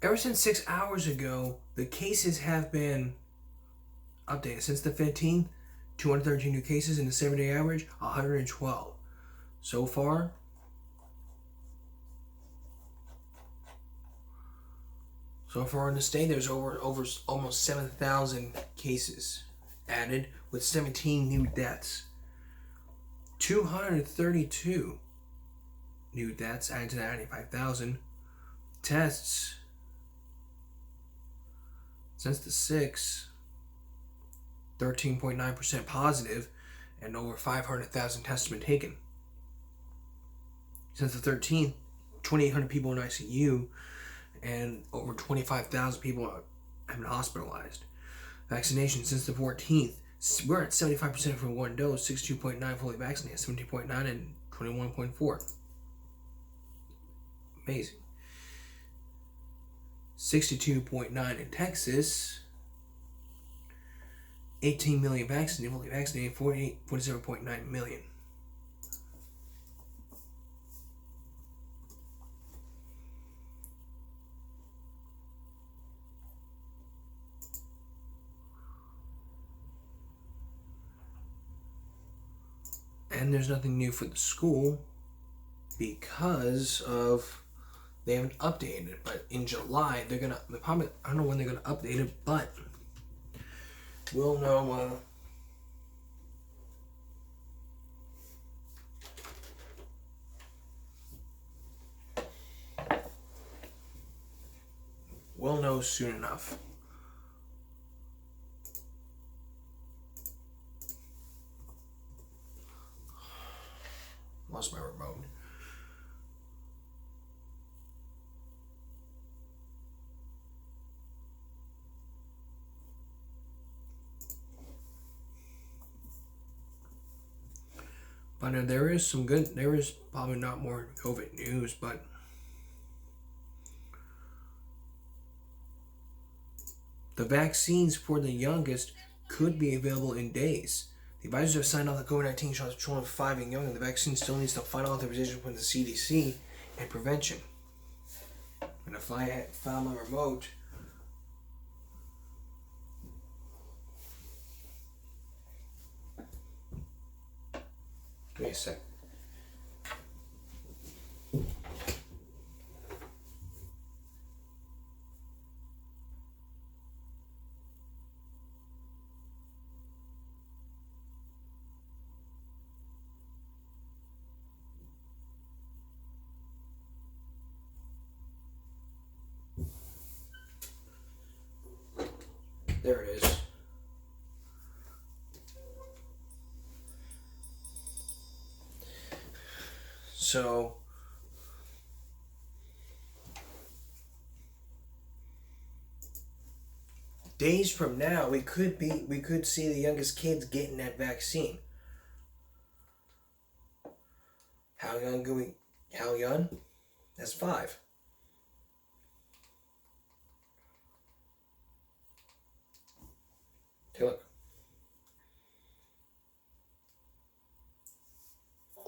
Ever since 6 hours ago, the cases have been updated. Since the 15th, 213 new cases in the 7-day average, 112. So far, in the state, there's over almost 7,000 cases added with 17 new deaths. 232 new deaths added to the 95,000. Tests since the 6th, 13.9% positive, and over 500,000 tests have been taken. Since the 13th, 2,800 people in ICU and over 25,000 people have been hospitalized. Vaccination since the 14th, we're at 75% for one dose, 62.9 fully vaccinated, 17.9 and 21.4. Amazing. 62.9 in Texas, 18 million vaccinated, fully vaccinated, 47.9 million. And there's nothing new for the school because of they haven't updated it. But in July, they're probably, I don't know when they're gonna update it, but we'll know. We'll know soon enough. Lost my remote. But there is some good, there is probably not more COVID news, but the vaccines for the youngest could be available in days. The advisors have signed off the COVID-19 shots for children 5 and younger. The vaccine still needs the final authorization from the CDC and prevention. And if I had found my remote, give me a sec. There it is. So days from now, we could see the youngest kids getting that vaccine. How young? That's 5. Take a look.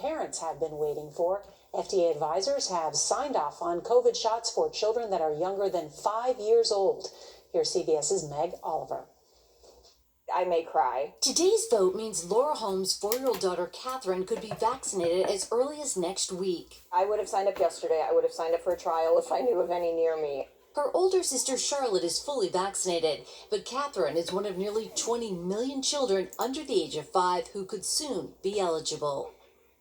Parents have been waiting for. FDA advisors have signed off on COVID shots for children that are younger than 5 years old. Here's CBS's Meg Oliver. I may cry. Today's vote means Laura Holmes' 4-year-old daughter, Catherine, could be vaccinated as early as next week. I would have signed up yesterday. I would have signed up for a trial if I knew of any near me. Her older sister, Charlotte, is fully vaccinated, but Catherine is one of nearly 20 million children under the age of 5 who could soon be eligible.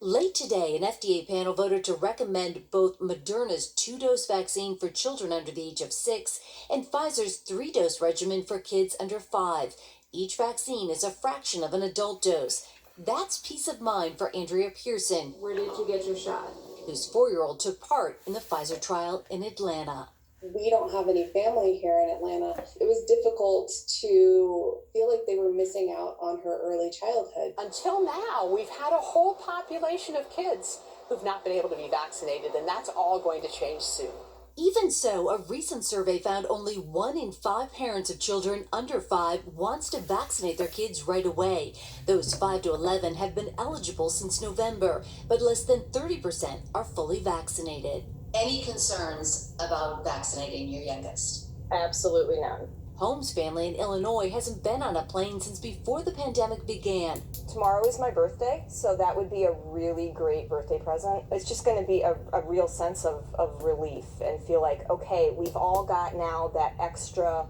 Late today, an FDA panel voted to recommend both Moderna's 2-dose vaccine for children under the age of 6 and Pfizer's 3-dose regimen for kids under 5. Each vaccine is a fraction of an adult dose. That's peace of mind for Andrea Pearson. Where did you get your shot? Whose 4-year-old took part in the Pfizer trial in Atlanta. We don't have any family here in Atlanta. It was difficult to feel like they were missing out on her early childhood. Until now, we've had a whole population of kids who've not been able to be vaccinated, and that's all going to change soon. Even so, a recent survey found only 1 in 5 parents of children under 5 wants to vaccinate their kids right away. Those 5 to 11 have been eligible since November, but less than 30% are fully vaccinated. Any concerns about vaccinating your youngest? Absolutely none. Holmes' family in Illinois hasn't been on a plane since before the pandemic began. Tomorrow is my birthday, so that would be a really great birthday present. It's just going to be a real sense of relief and feel like, okay, we've all got now that extra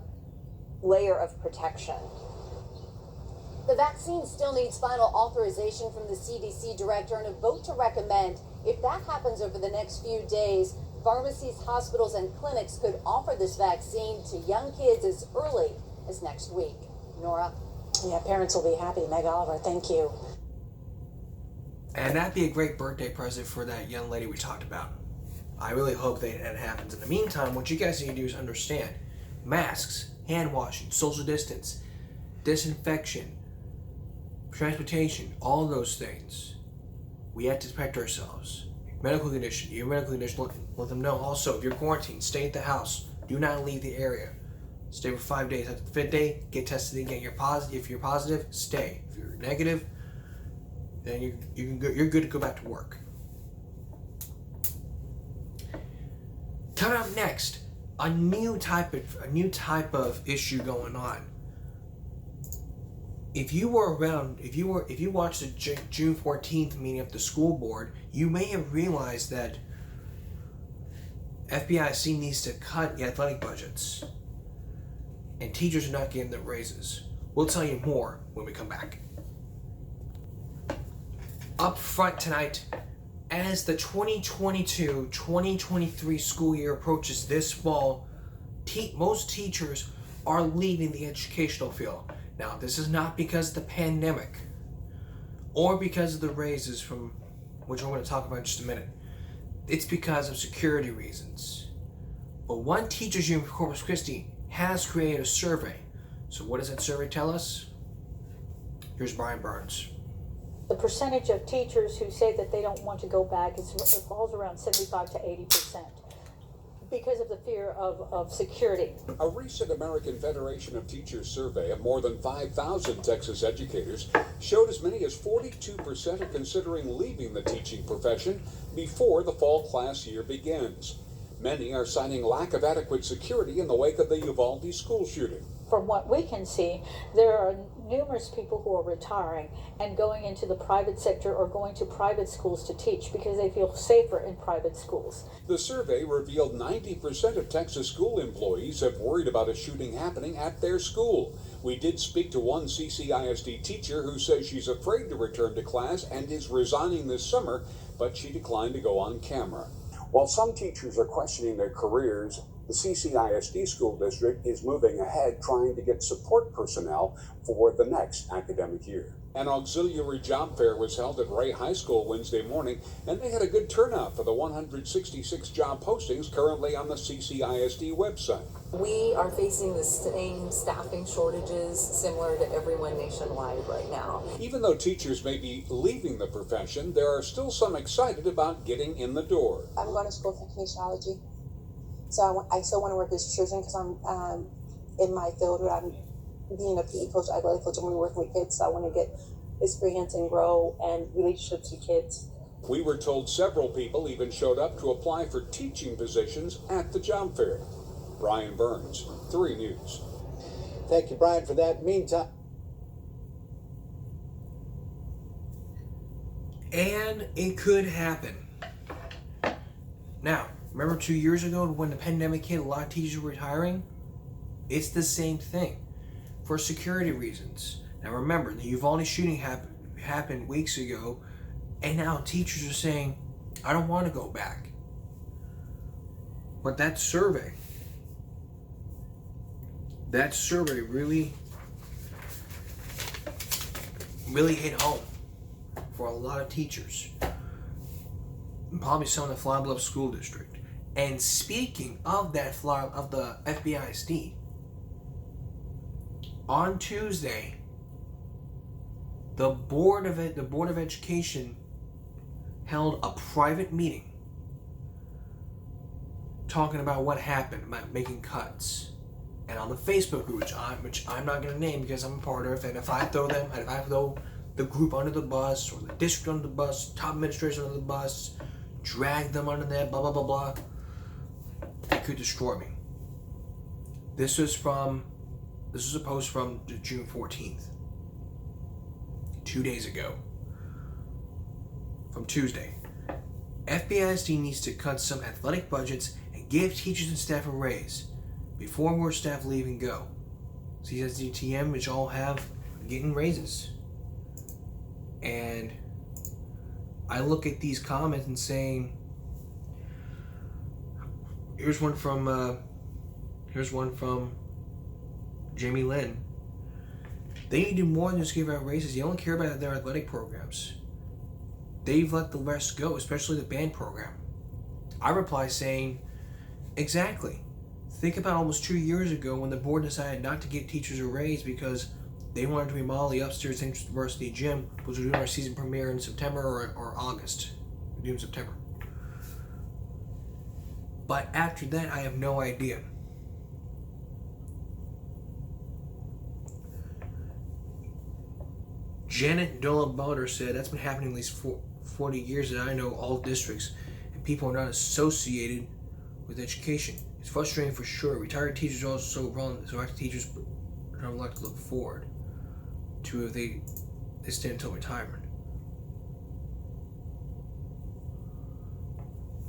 layer of protection. The vaccine still needs final authorization from the CDC director and a vote to recommend. If that happens over the next few days, pharmacies, hospitals, and clinics could offer this vaccine to young kids as early as next week. Nora? Yeah, parents will be happy. Meg Oliver, thank you. And that'd be a great birthday present for that young lady we talked about. I really hope that happens. In the meantime, what you guys need to do is understand masks, hand washing, social distance, disinfection, transportation, all those things. We have to protect ourselves. Medical condition, your medical condition, let them know. Also, if you're quarantined, stay at the house. Do not leave the area. Stay for 5 days. After the 5th day, get tested again. You're positive. If you're positive, stay. If you're negative, then you're good to go back to work. Coming up next, a new type of issue going on. If you were around, if you watched the June 14th meeting of the school board, you may have realized that FBIC needs to cut the athletic budgets, and teachers are not getting their raises. We'll tell you more when we come back. Up front tonight, as the 2022-2023 school year approaches this fall, most teachers are leaving the educational field. Now, this is not because of the pandemic or because of the raises, from which we're going to talk about in just a minute. It's because of security reasons. But one teachers union for Corpus Christi has created a survey. So what does that survey tell us? Here's Brian Burns. The percentage of teachers who say that they don't want to go back it falls around 75 to 80%. Because of the fear of security. A recent American Federation of Teachers survey of more than 5,000 Texas educators showed as many as 42% are considering leaving the teaching profession before the fall class year begins. Many are citing lack of adequate security in the wake of the Uvalde school shooting. From what we can see, there are numerous people who are retiring and going into the private sector or going to private schools to teach because they feel safer in private schools. The survey revealed 90% of Texas school employees have worried about a shooting happening at their school. We did speak to one CCISD teacher who says she's afraid to return to class and is resigning this summer, but she declined to go on camera. While some teachers are questioning their careers, the CCISD school district is moving ahead trying to get support personnel for the next academic year. An auxiliary job fair was held at Ray High School Wednesday morning, and they had a good turnout for the 166 job postings currently on the CCISD website. We are facing the same staffing shortages similar to everyone nationwide right now. Even though teachers may be leaving the profession, there are still some excited about getting in the door. I'm going to school for kinesiology, so I still want to work with children because I'm in my field where I'm being a PE coach, athletic coach, and we're working with kids, so I want to get experience and grow and relationships with kids. We were told several people even showed up to apply for teaching positions at the job fair. Brian Burns, 3 News. Thank you, Brian, for that. Meantime. And it could happen. Now, remember 2 years ago when the pandemic hit, a lot of teachers were retiring? It's the same thing. For security reasons. Now remember, the Uvalde shooting happened weeks ago, and now teachers are saying, I don't want to go back. But that survey really hit home for a lot of teachers. And probably some of the Flower Bluff School District. And speaking of that of the FBISD, on Tuesday, the Board of Education held a private meeting talking about what happened, about making cuts. And on the Facebook group, which I'm not going to name because I'm a part of, and if I throw the group under the bus, or the district under the bus, top administration under the bus, drag them under that, blah, blah, blah, blah, could destroy me. This was a post from June 14th. 2 days ago. From Tuesday. FBISD needs to cut some athletic budgets and give teachers and staff a raise before more staff leave and go. CSDTM, which all have getting raises. And I look at these comments and saying, here's one from Jamie Lynn. They need to do more than just give out raises. They only care about their athletic programs. They've let the rest go, especially the band program. I reply saying, exactly. Think about almost 2 years ago when the board decided not to give teachers a raise because they wanted to remodel the upstairs Central University gym, which we're doing our season premiere in September or August. We're doing September. But after that, I have no idea. Janet Dolan-Balder said that's been happening at least 40 years that I know all districts, and people are not associated with education. It's frustrating for sure. Retired teachers are also wrong, so active teachers don't like to look forward to if they stay until retirement.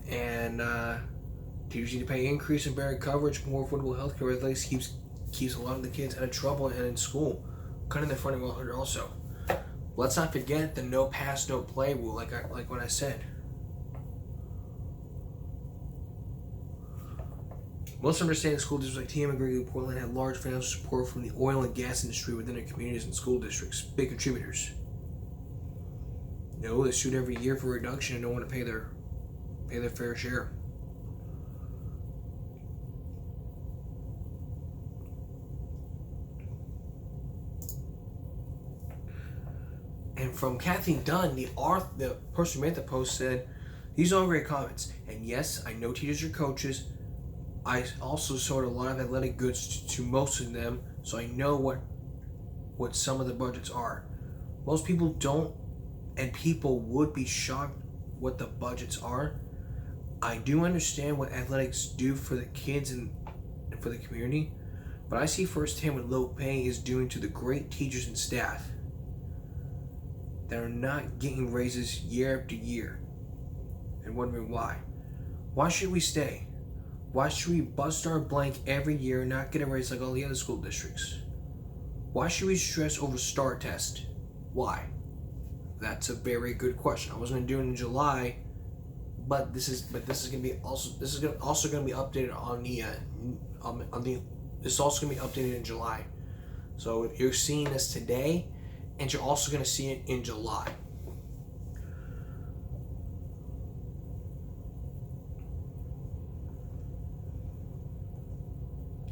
And teachers need to pay increase in better coverage, more affordable health care, at least keeps a lot of the kids out of trouble and in school. Cutting their funding will hurt also. Let's not forget the no pass, no play rule, like what I said. Most understanding school districts like TM and Greeley Portland had large financial support from the oil and gas industry within their communities and school districts, big contributors. No, they sued every year for reduction and don't want to pay their fair share. And from Kathy Dunn, the person who made the post said, these are all great comments. And yes, I know teachers are coaches. I also sold a lot of athletic goods to most of them, so I know what some of the budgets are. Most people don't, and people would be shocked what the budgets are. I do understand what athletics do for the kids and for the community, but I see firsthand what low pay is doing to the great teachers and staff that are not getting raises year after year and wondering why. Why should we stay? Why should we bust our blank every year and not get a raise like all the other school districts? Why should we stress over STAR test? Why? That's a very good question. I was going to do it in July, but this is going to be also going to be updated on the this is also going to be updated in July. So you're seeing this today, and you're also going to see it in July.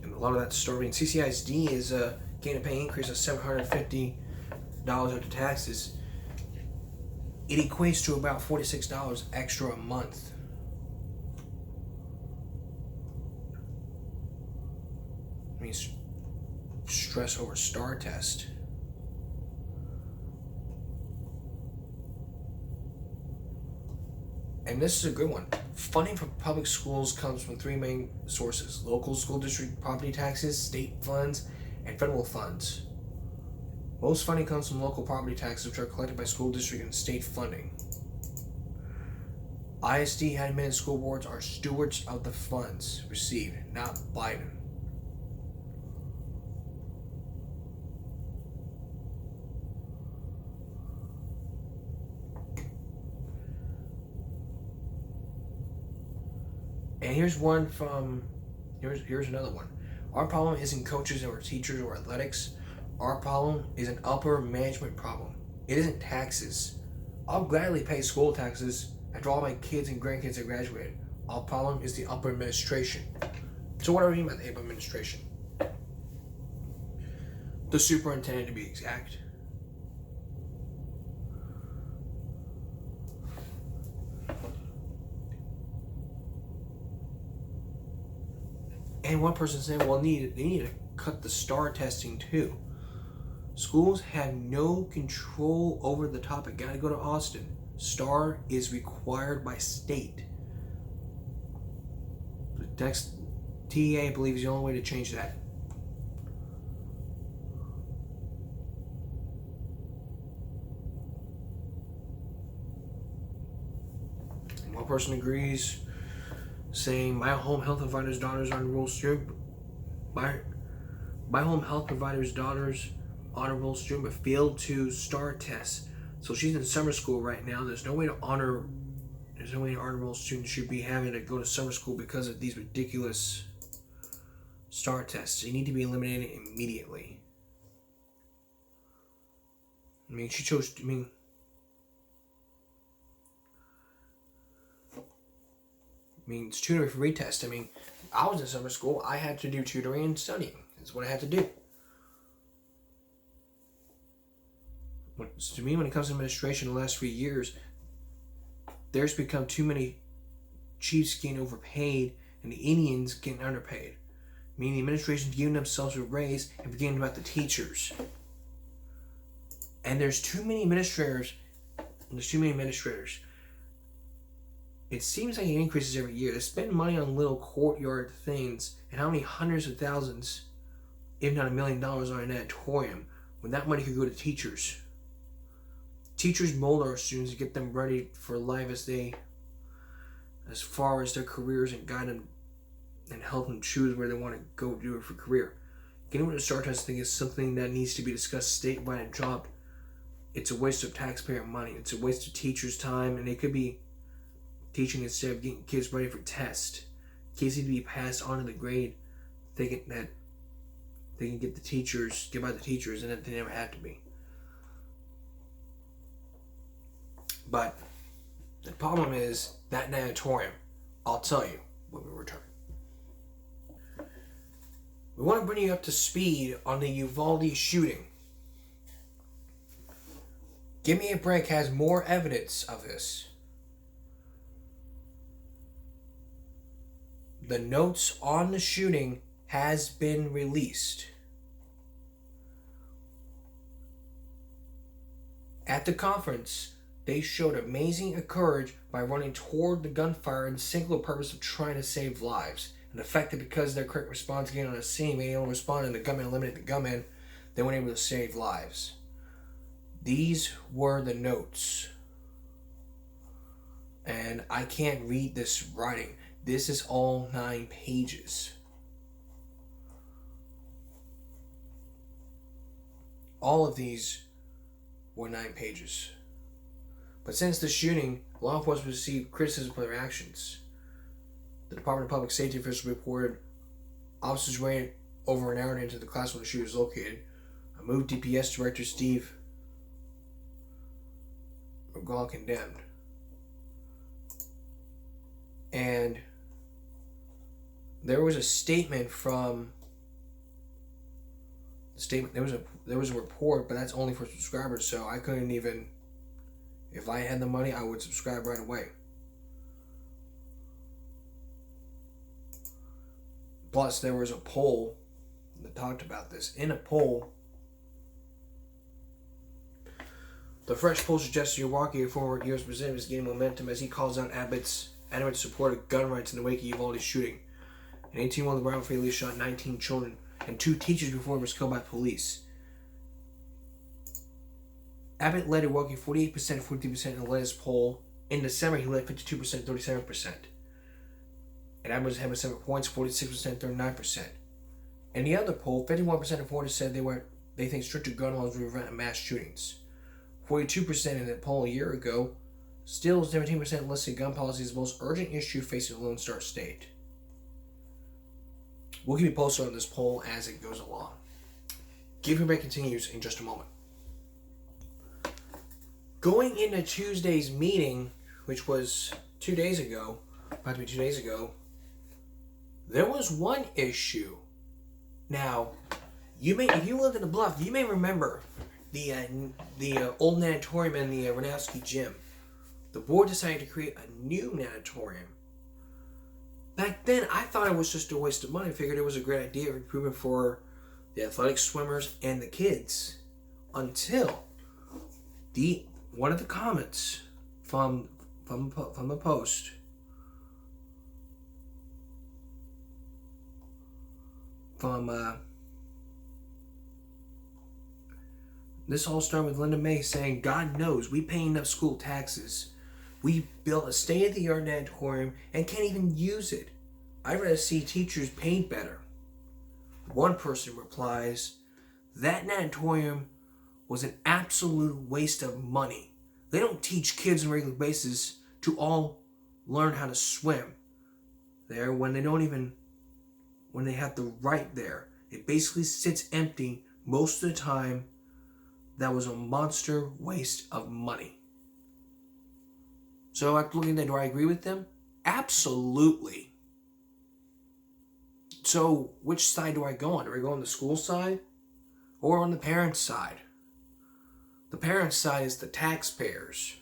And a lot of that starting CCISD is getting a pay increase of $750 after taxes. It equates to about $46 extra a month. I mean, stress over STAR test. And this is a good one. Funding for public schools comes from three main sources: local school district property taxes, state funds, and federal funds. Most funding comes from local property taxes, which are collected by school district and state funding. ISD admin and school boards are stewards of the funds received, not Biden. And here's one from, here's another one. Our problem isn't coaches or teachers or athletics. Our problem is an upper management problem. It isn't taxes. I'll gladly pay school taxes after all my kids and grandkids have graduated. Our problem is the upper administration. So what do I mean by the upper administration? The superintendent, to be exact. And one person said, well, they need to cut the STAR testing too. Schools have no control over the topic. Gotta go to Austin. STAR is required by state. TEA believes the only way to change that. And one person agrees, saying, my home health provider's daughter's on enrolled student. My home health provider's daughter's honor roll student but failed to STAR test. So she's in summer school right now. There's no way to honor roll students should be having to go to summer school because of these ridiculous STAR tests. They need to be eliminated immediately. I mean, it's tutoring for retest. I mean, I was in summer school. I had to do tutoring and studying. That's what I had to do. To me, when it comes to administration in the last 3 years, there's become too many chiefs getting overpaid and the Indians getting underpaid. Meaning the administration's giving themselves a raise and forgetting about the teachers. And there's too many administrators. It seems like it increases every year. They spend money on little courtyard things, and how many hundreds of thousands, if not $1 million, on an auditorium, when that money could go to teachers. Teachers mold our students and get them ready for life as far as their careers, and guide them and help them choose where they want to go do it for career. Getting rid of STAR testing is something that needs to be discussed statewide and dropped. It's a waste of taxpayer money. It's a waste of teachers' time, and they could be teaching instead of getting kids ready for tests. Kids need to be passed on to the grade, thinking that they can get by the teachers, and that they never have to be. But the problem is that natatorium. I'll tell you when we return. We want to bring you up to speed on the Uvalde shooting. Give Me a Break has more evidence of this. The notes on the shooting has been released. At the conference, they showed amazing courage by running toward the gunfire in the singular purpose of trying to save lives. And the fact that because their quick response getting on the scene, being able to respond and the gunman eliminated the gunman, they were able to save lives. These were the notes. And I can't read this writing. This is all 9 pages. All of these were 9 pages. But since the shooting, law enforcement received criticism for their actions. The Department of Public Safety officials reported officers ran over an hour into the class where the shooter was located. A moved DPS director Steve McGraw condemned. And there was a statement from there was a report, but that's only for subscribers, so I couldn't even, if I had the money, I would subscribe right away. Plus, there was a poll that talked about this. In a poll, the fresh poll suggests Milwaukee, a former U.S. president, is gaining momentum as he calls out Abbott's adamant support of gun rights in the wake of Uvalde shooting. An 18-year-old rival fatally shot 19 children and 2 teachers before he was killed by police. Abbott led Milwaukee 48% and 43% in the latest poll. In December, he led 52% and 37%. And Abbott was ahead by 7 points, 46% and 39%. In the other poll, 51% of voters said they think stricter gun laws will prevent mass shootings. 42% in the poll a year ago. Still, 17% listed gun policy as the most urgent issue facing the Lone Star State. We'll keep you posted on this poll as it goes along. Give Me a Break continues in just a moment. Going into Tuesday's meeting, which was 2 days ago, about to be 2 days ago, there was one issue. Now, if you lived in the Bluff, you may remember the old natatorium and the Ranowski gym. The board decided to create a new natatorium. Back then, I thought it was just a waste of money. I figured it was a great idea of improvement for the athletic swimmers and the kids. Until one of the comments from the post from this all started with Linda May saying, God knows we pay enough school taxes. We built a state-of-the-art natatorium and can't even use it. I'd rather see teachers paid better. One person replies, that natatorium was an absolute waste of money. They don't teach kids on a regular basis to all learn how to swim there when they have the right there. It basically sits empty most of the time. That was a monster waste of money. So after looking at that, do I agree with them? Absolutely. So which side do I go on? Do I go on the school side or on the parents' side? The parents' side is the taxpayers.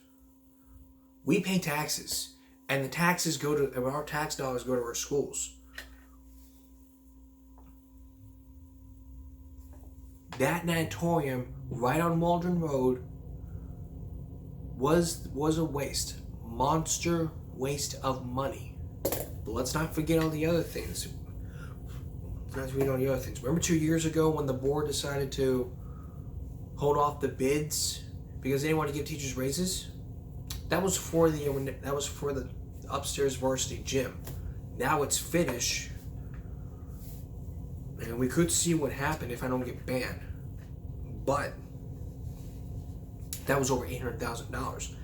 We pay taxes, and the taxes our tax dollars go to our schools. That natatorium right on Waldron Road was a waste. Monster waste of money. But let's not forget all the other things. Remember 2 years ago when the board decided to hold off the bids because they didn't want to give teachers raises? That was for the upstairs varsity gym. Now it's finished. And we could see what happened if I don't get banned. But that was over $800,000.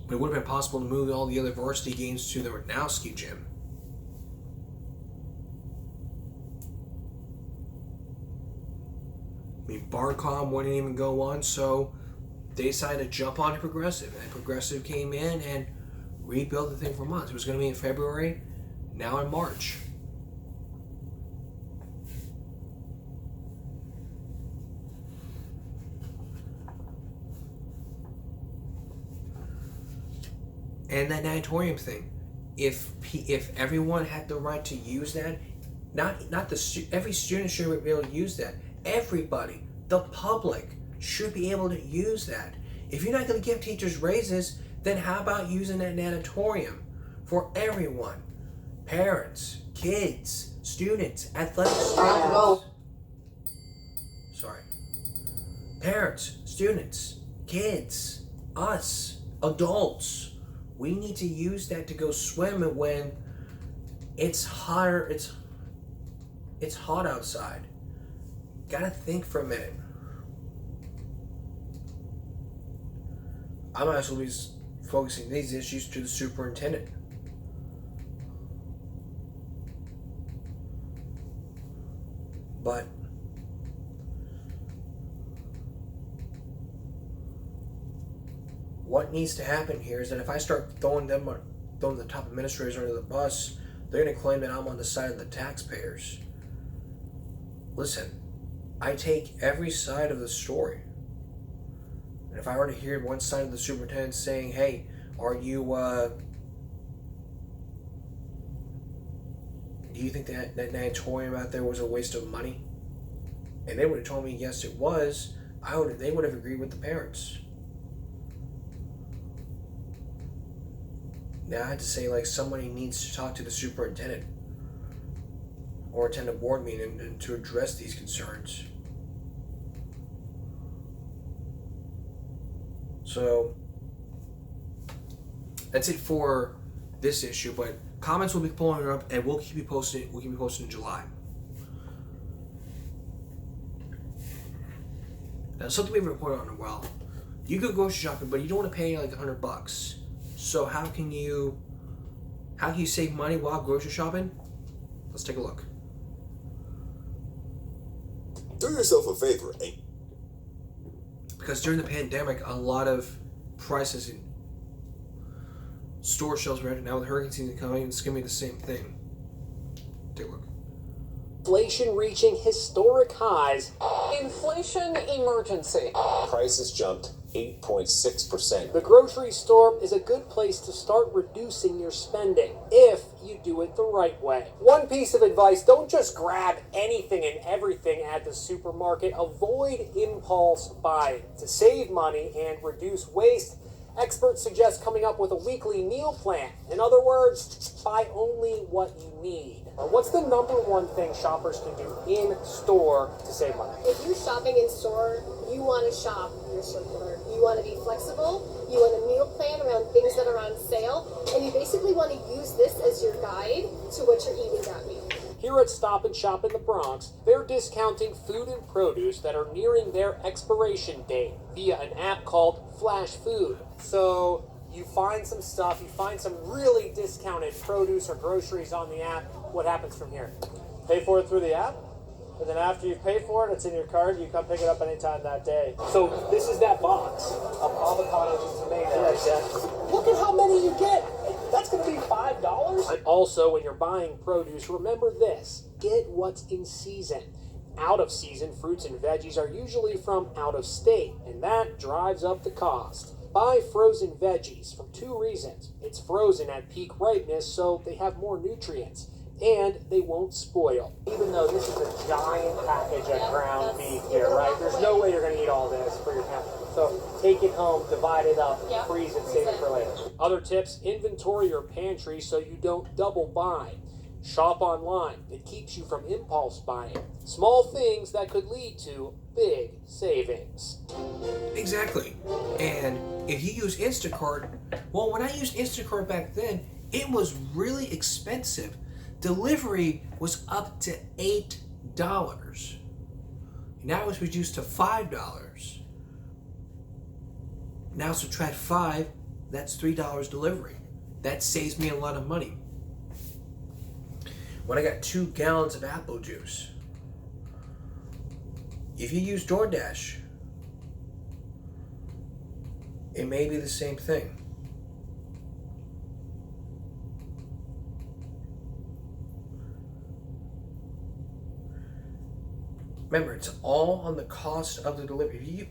But it would have been possible to move all the other varsity games to the Ranowski gym. I mean, Barcom wouldn't even go on, so they decided to jump on to Progressive. And Progressive came in and rebuilt the thing for months. It was going to be in February, now in March. And that natatorium thing, if everyone had the right to use that, every student should be able to use that. Everybody, the public, should be able to use that. If you're not going to give teachers raises, then how about using that natatorium for everyone? Parents, kids, students, athletic students. Sorry. Parents, students, kids, us, adults. We need to use that to go swimming when it's hotter. It's hot outside. Gotta think for a minute. I'm actually focusing these issues to the superintendent. But what needs to happen here is that if I start throwing the top administrators under the bus, they're going to claim that I'm on the side of the taxpayers. Listen, I take every side of the story. And if I were to hear one side of the superintendent saying, hey, are you, do you think that natatorium out there was a waste of money? And they would have told me, yes, it was. They would have agreed with the parents. Now I had to say, like, somebody needs to talk to the superintendent or attend a board meeting and to address these concerns. So that's it for this issue, but comments will be pulling up and we'll keep you posted. We'll keep you posted in July. Now, something we haven't reported on in a while. You go grocery shopping, but you don't want to pay like $100. So how can you save money while grocery shopping? Let's take a look. Do yourself a favor, Because during the pandemic, a lot of prices in store shelves were at. Now with hurricane season coming, it's going to be the same thing. Take a look. Inflation reaching historic highs. Inflation emergency. Prices jumped 8.6%. The grocery store is a good place to start reducing your spending if you do it the right way. One piece of advice, don't just grab anything and everything at the supermarket. Avoid impulse buying. To save money and reduce waste, Experts suggest coming up with a weekly meal plan. In other words, buy only what you need. What's the number one thing shoppers can do in store to save money? If you're shopping in store, you want to shop your circular. You want to be flexible. You want a meal plan around things that are on sale. And you basically want to use this as your guide to what you're eating that week. Here at Stop and Shop in the Bronx, they're discounting food and produce that are nearing their expiration date via an app called Flash Food. So you find some stuff, you find some really discounted produce or groceries on the app. What happens from here? Pay for it through the app, and then after you've paid for it, it's in your card. You come pick it up anytime that day. So this is that box of avocados and tomatoes. Yes. Look at how many you get. That's going to be $5. And also, when you're buying produce, remember this. Get what's in season. Out of season fruits and veggies are usually from out of state, and that drives up the cost. Buy frozen veggies for two reasons. It's frozen at peak ripeness, so they have more nutrients, and they won't spoil. Even though this is a giant package of ground beef here, right? There's no way you're going to eat all this for your family. So take it home, divide it up, freeze it, save it for later. Other tips, inventory your pantry so you don't double buy. Shop online. It keeps you from impulse buying. Small things that could lead to big savings. Exactly. And if you use Instacart, well, when I used Instacart back then, it was really expensive. Delivery was up to $8. Now it's reduced to $5. Now subtract 5, that's $3 delivery. That saves me a lot of money. When I got 2 gallons of apple juice, if you use DoorDash, it may be the same thing. Remember, it's all on the cost of the delivery.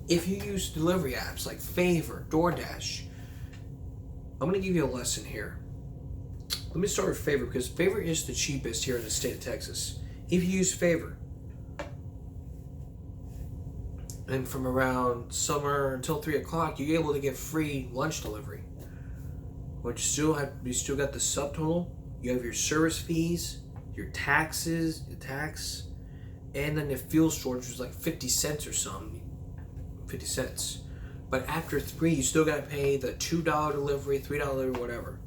If you use delivery apps like Favor, DoorDash, I'm going to give you a lesson here. Let me start with Favor, because Favor is the cheapest here in the state of Texas. If you use Favor, and from around summer until 3 o'clock, you're able to get free lunch delivery. But you still got the subtotal. You have your service fees, your taxes, and then the fuel storage was like 50 cents or something. 50 cents. But after 3, you still got to pay the $2 delivery, $3 delivery, whatever.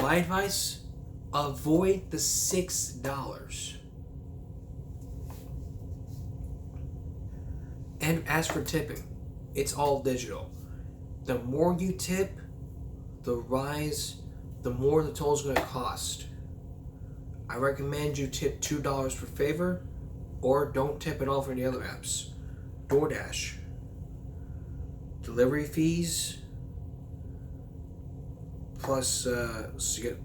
My advice, avoid the $6. And as for tipping, it's all digital. The more you tip, the more the toll is going to cost. I recommend you tip $2 for Favor, or don't tip at all for any other apps. DoorDash. Delivery fees, plus you get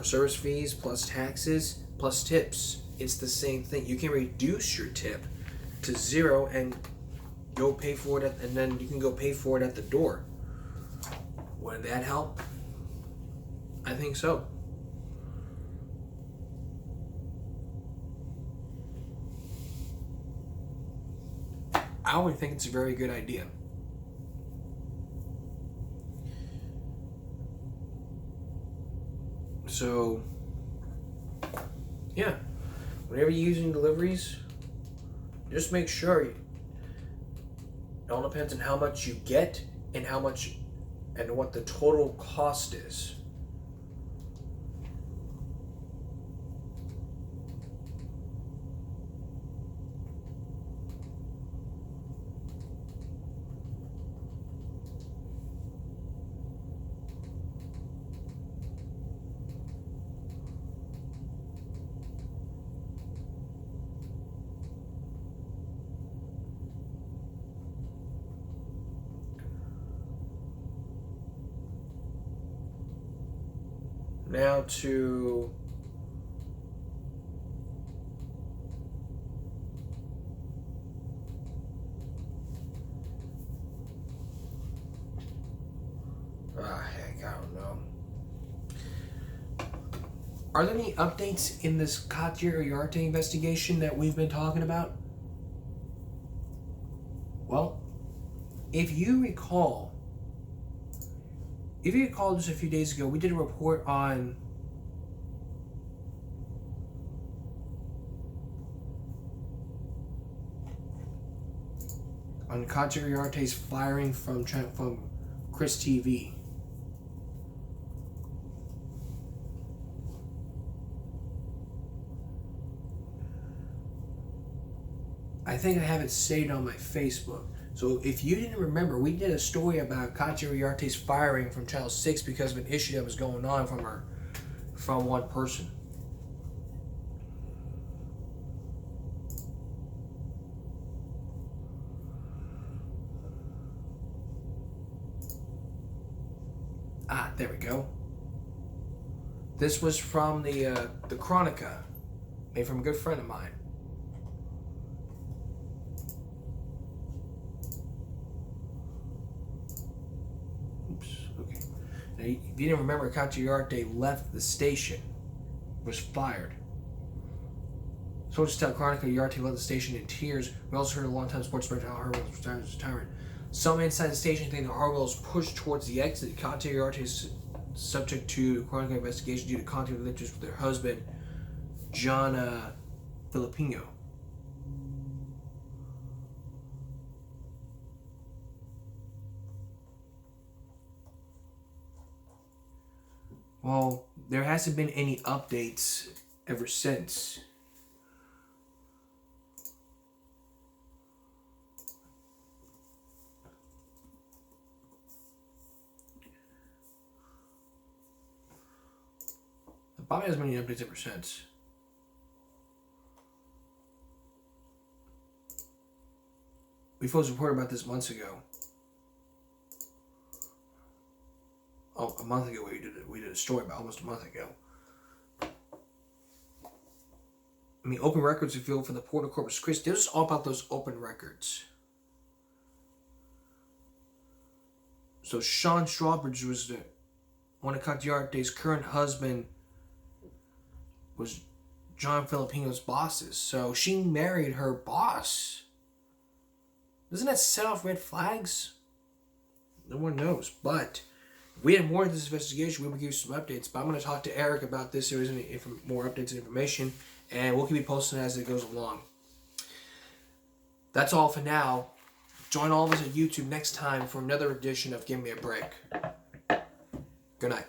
service fees, plus taxes, plus tips. It's the same thing. You can reduce your tip to 0 and go pay for it, and then you can go pay for it at the door. Would that help? I think so. I only think it's a very good idea. So, yeah, whenever you're using deliveries, just make sure it all depends on how much you get and what the total cost is. Now to heck, I don't know. Are there any updates in this Katia Uriarte investigation that we've been talking about? Well, if you recall just a few days ago, we did a report on Katya Uriarte's firing from Chris TV. I think I have it saved on my Facebook. So if you didn't remember, we did a story about Katya Uriarte's firing from Channel 6 because of an issue that was going on from one person. There we go. This was from the Chronica, made from a good friend of mine. Oops, okay. Now, if you didn't remember, Katya Uriarte left the station, was fired. Sources tell Chronica Uriarte left the station in tears. We also heard a longtime sports director Al Harwell's retirement. Some inside the station think that Harwell is pushed towards the exit. Katya Uriarte is subject to Chronica investigation due to contact with interest with her husband, John Filipino. Well, there hasn't been any updates ever since. Bobby hasn't been any updates ever since. We first reported about this months ago. Oh, a month ago we did a story about almost a month ago. I mean, open records revealed from the Port of Corpus Christi. This is all about those open records. So Sean Strawbridge was one of Katya Uriarte's current husband. Was John Filipino's bosses. So she married her boss. Doesn't that set off red flags? No one knows. But if we had more of this investigation, we would give you some updates. But I'm going to talk to Eric about this. There is any more updates and information. And we'll keep you posted as it goes along. That's all for now. Join all of us at YouTube next time for another edition of Give Me a Break. Good night.